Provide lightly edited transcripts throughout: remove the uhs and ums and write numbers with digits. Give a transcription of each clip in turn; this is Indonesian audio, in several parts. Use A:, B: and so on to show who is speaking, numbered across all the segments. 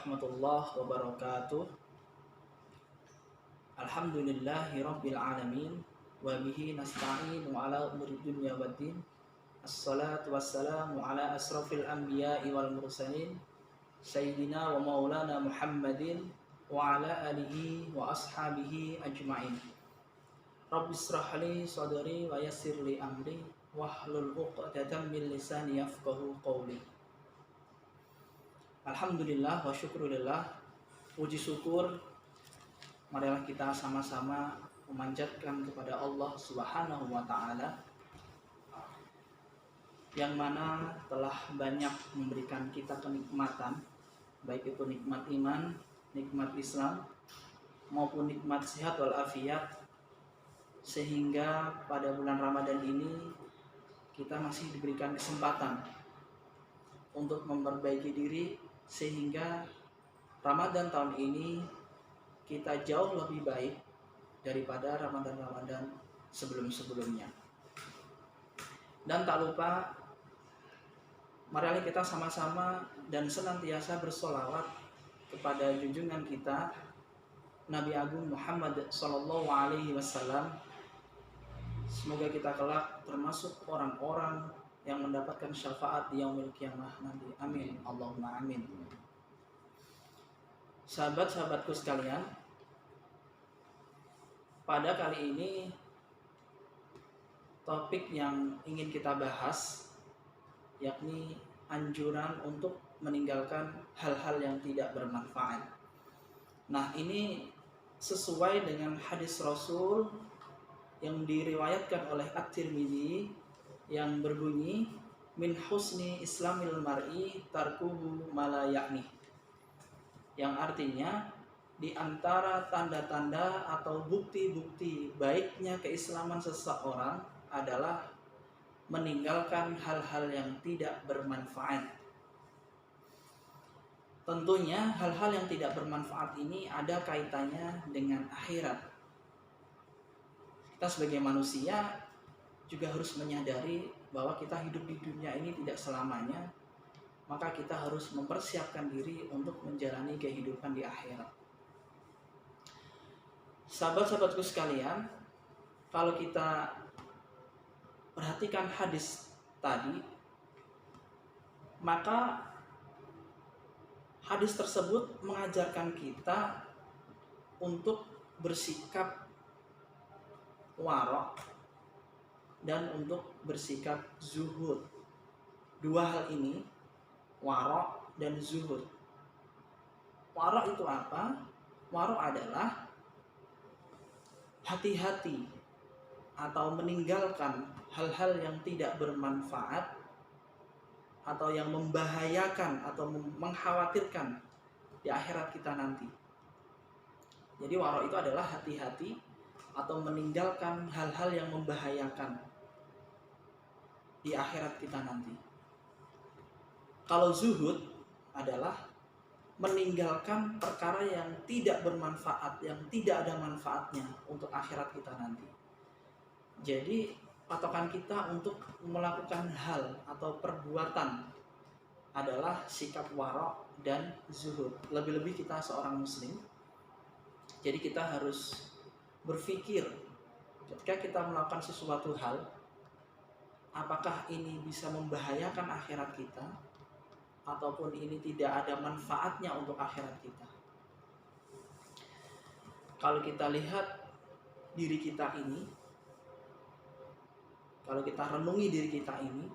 A: warahmatullahi wabarakatuh. Alhamdulillahi rabbil alamin. Wa bihi nasta'inu ala umuri dunya waddin. Assalatu wassalamu ala asrafil anbiya'i wal mursalin Sayyidina wa maulana Muhammadin wa ala alihi wa ashabihi ajma'in. Rabbi israh li sadri wa yassir li amri wahlul 'uqdatam min lisani yafqahu qawli. Alhamdulillah wa syukurillah. Puji syukur marilah kita sama-sama memanjatkan kepada Allah Subhanahu wa taala yang mana telah banyak memberikan kita kenikmatan, baik itu nikmat iman, nikmat Islam maupun nikmat sehat walafiat, sehingga pada bulan Ramadan ini kita masih diberikan kesempatan untuk memperbaiki diri, sehingga Ramadan tahun ini kita jauh lebih baik daripada Ramadan-Ramadan sebelum-sebelumnya. Dan tak lupa, marilah kita sama-sama dan senantiasa bersolawat kepada junjungan kita Nabi Agung Muhammad Sallallahu Alaihi Wasallam. Semoga kita kelak termasuk orang-orang yang mendapatkan syafaat di yaumil qiyamah nanti. Amin. Allahumma amin. Sahabat-sahabatku sekalian, pada kali ini topik yang ingin kita bahas yakni anjuran untuk meninggalkan hal-hal yang tidak bermanfaat. Nah, ini sesuai dengan hadis Rasul yang diriwayatkan oleh At-Tirmidzi yang berbunyi min husni islamil mar'i tarkuhu ma la ya'ni, yang artinya di antara tanda-tanda atau bukti-bukti baiknya keislaman seseorang adalah meninggalkan hal-hal yang tidak bermanfaat. Tentunya hal-hal yang tidak bermanfaat ini ada kaitannya dengan akhirat. Kita sebagai manusia juga harus menyadari bahwa kita hidup di dunia ini tidak selamanya, maka kita harus mempersiapkan diri untuk menjalani kehidupan di akhirat. Sahabat-sahabatku sekalian, kalau kita perhatikan hadis tadi, maka hadis tersebut mengajarkan kita untuk bersikap warok dan untuk bersikap zuhud. Dua hal ini, warok dan zuhud. Warok itu apa? Warok adalah hati-hati atau meninggalkan hal-hal yang tidak bermanfaat atau yang membahayakan atau mengkhawatirkan di akhirat kita nanti. Jadi warok itu adalah hati-hati atau meninggalkan hal-hal yang membahayakan di akhirat kita nanti. Kalau zuhud adalah meninggalkan perkara yang tidak bermanfaat, yang tidak ada manfaatnya untuk akhirat kita nanti. Jadi patokan kita untuk melakukan hal atau perbuatan adalah sikap warok dan zuhud. Lebih-lebih kita seorang muslim, jadi kita harus berpikir ketika kita melakukan sesuatu hal, apakah ini bisa membahayakan akhirat kita ataupun ini tidak ada manfaatnya untuk akhirat kita. Kalau kita lihat diri kita ini, kalau kita renungi diri kita ini,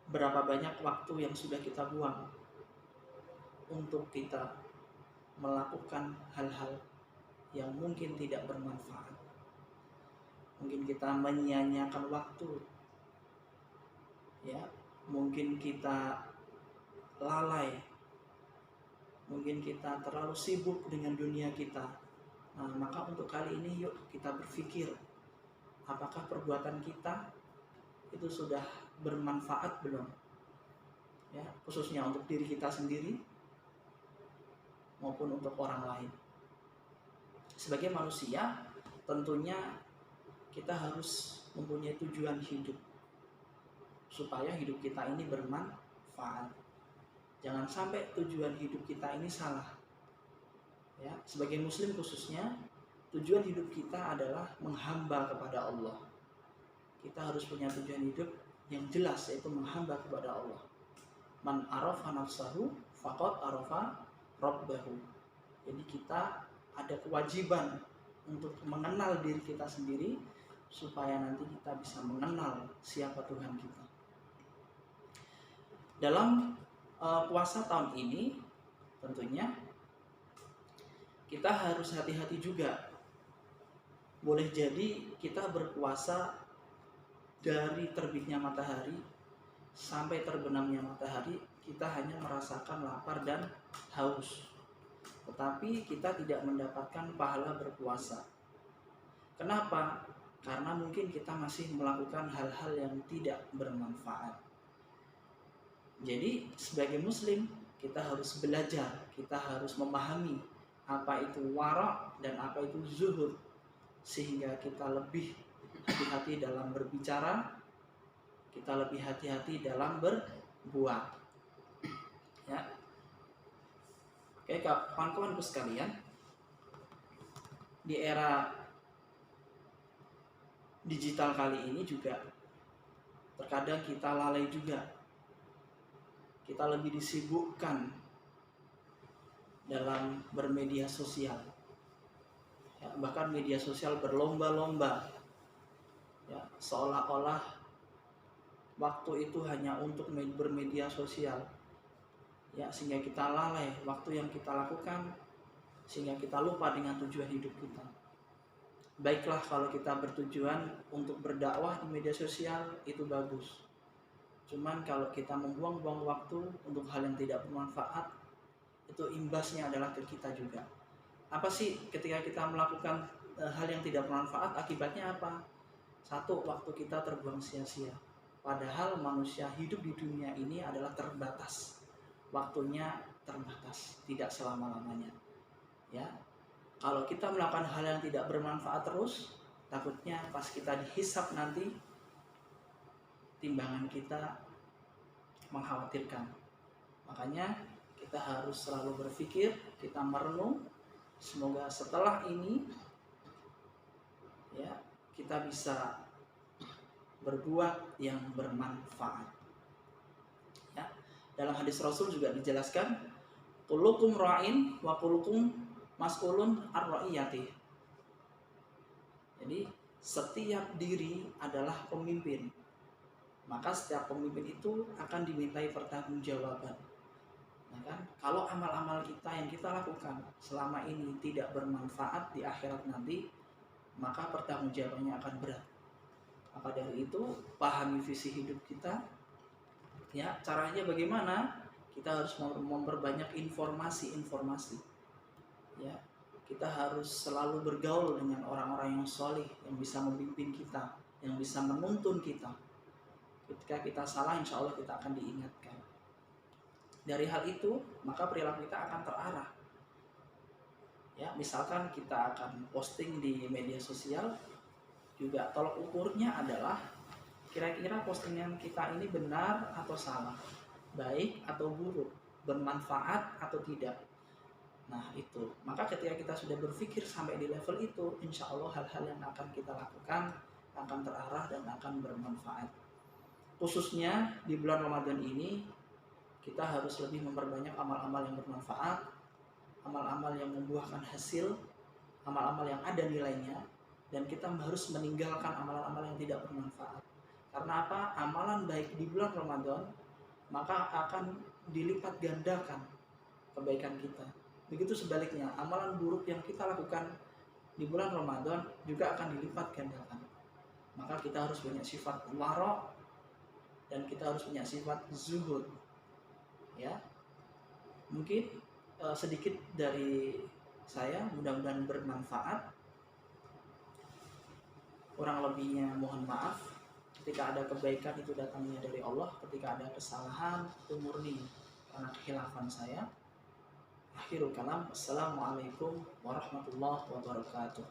A: berapa banyak waktu yang sudah kita buang untuk kita melakukan hal-hal yang mungkin tidak bermanfaat. Mungkin kita menyia-nyiakan waktu, ya, mungkin kita lalai, mungkin kita terlalu sibuk dengan dunia kita. Nah, maka untuk kali ini yuk kita berpikir, apakah perbuatan kita itu sudah bermanfaat belum? Ya, khususnya untuk diri kita sendiri maupun untuk orang lain. Sebagai manusia, tentunya kita harus mempunyai tujuan hidup supaya hidup kita ini bermanfaat. Jangan sampai tujuan hidup kita ini salah. Ya, sebagai muslim khususnya, tujuan hidup kita adalah menghamba kepada Allah. Kita harus punya tujuan hidup yang jelas, yaitu menghamba kepada Allah. Man arafa nafsahu faqad arafa rabbahu. Jadi kita ada kewajiban untuk mengenal diri kita sendiri supaya nanti kita bisa mengenal siapa Tuhan kita. Dalam puasa tahun ini tentunya kita harus hati-hati juga. Boleh jadi kita berpuasa dari terbitnya matahari sampai terbenamnya matahari, kita hanya merasakan lapar dan haus, tetapi kita tidak mendapatkan pahala berpuasa. Kenapa? Karena mungkin kita masih melakukan hal-hal yang tidak bermanfaat. Jadi sebagai muslim kita harus belajar, kita harus memahami apa itu wara' dan apa itu zuhud, sehingga kita lebih hati-hati dalam berbicara, kita lebih hati-hati dalam berbuat. Ya. Oke, kawan-kawanku sekalian, di era digital kali ini juga terkadang kita lalai juga. Kita lebih disibukkan dalam bermedia sosial. Ya, bahkan media sosial berlomba-lomba. Ya, seolah-olah waktu itu hanya untuk bermedia sosial. Ya, sehingga kita lalai waktu yang kita lakukan, sehingga kita lupa dengan tujuan hidup kita. Baiklah kalau kita bertujuan untuk berdakwah di media sosial, itu bagus. Cuman kalau kita membuang-buang waktu untuk hal yang tidak bermanfaat, itu imbasnya adalah ke kita juga. Apa sih ketika kita melakukan hal yang tidak bermanfaat, akibatnya apa? Satu, waktu kita terbuang sia-sia. Padahal manusia hidup di dunia ini adalah terbatas. Waktunya terbatas, tidak selama-lamanya. Ya. Kalau kita melakukan hal yang tidak bermanfaat terus, takutnya pas kita dihisap nanti, timbangan kita mengkhawatirkan. Makanya kita harus selalu berpikir, kita merenung, semoga setelah ini ya kita bisa berbuat yang bermanfaat. Ya. Dalam hadis Rasul juga dijelaskan, kullukum ra'in wa kullukum mas'ulun ar-ra'iyati. Jadi setiap diri adalah pemimpin, maka setiap pemimpin itu akan dimintai pertanggungjawaban. Nah kan, kalau amal-amal kita yang kita lakukan selama ini tidak bermanfaat di akhirat nanti, maka pertanggungjawabannya akan berat. Maka dari itu pahami visi hidup kita. Ya, caranya bagaimana? Kita harus memperbanyak informasi. Ya, kita harus selalu bergaul dengan orang-orang yang solih, yang bisa membimbing kita, yang bisa menuntun kita. Ketika kita salah, insya Allah kita akan diingatkan. Dari hal itu, maka perilaku kita akan terarah. Ya, misalkan kita akan posting di media sosial, juga tolak ukurnya adalah kira-kira postingan kita ini benar atau salah, baik atau buruk, bermanfaat atau tidak. Nah itu, maka ketika kita sudah berpikir sampai di level itu, insya Allah hal-hal yang akan kita lakukan akan terarah dan akan bermanfaat. Khususnya di bulan Ramadan ini, kita harus lebih memperbanyak amal-amal yang bermanfaat, amal-amal yang membuahkan hasil, amal-amal yang ada nilainya, dan kita harus meninggalkan amal-amal yang tidak bermanfaat. Karena apa? Amalan baik di bulan Ramadan, maka akan dilipat gandakan kebaikan kita. Begitu sebaliknya, amalan buruk yang kita lakukan di bulan Ramadan juga akan dilipat gandakan. Maka kita harus punya sifat wara' dan kita harus punya sifat zuhud. Ya, mungkin sedikit dari saya, mudah-mudahan bermanfaat. Kurang lebihnya mohon maaf. Ketika ada kebaikan itu datangnya dari Allah, ketika ada kesalahan itu murni karena kekhilafan saya. Akhirul kalam, assalamualaikum warahmatullahi wabarakatuh.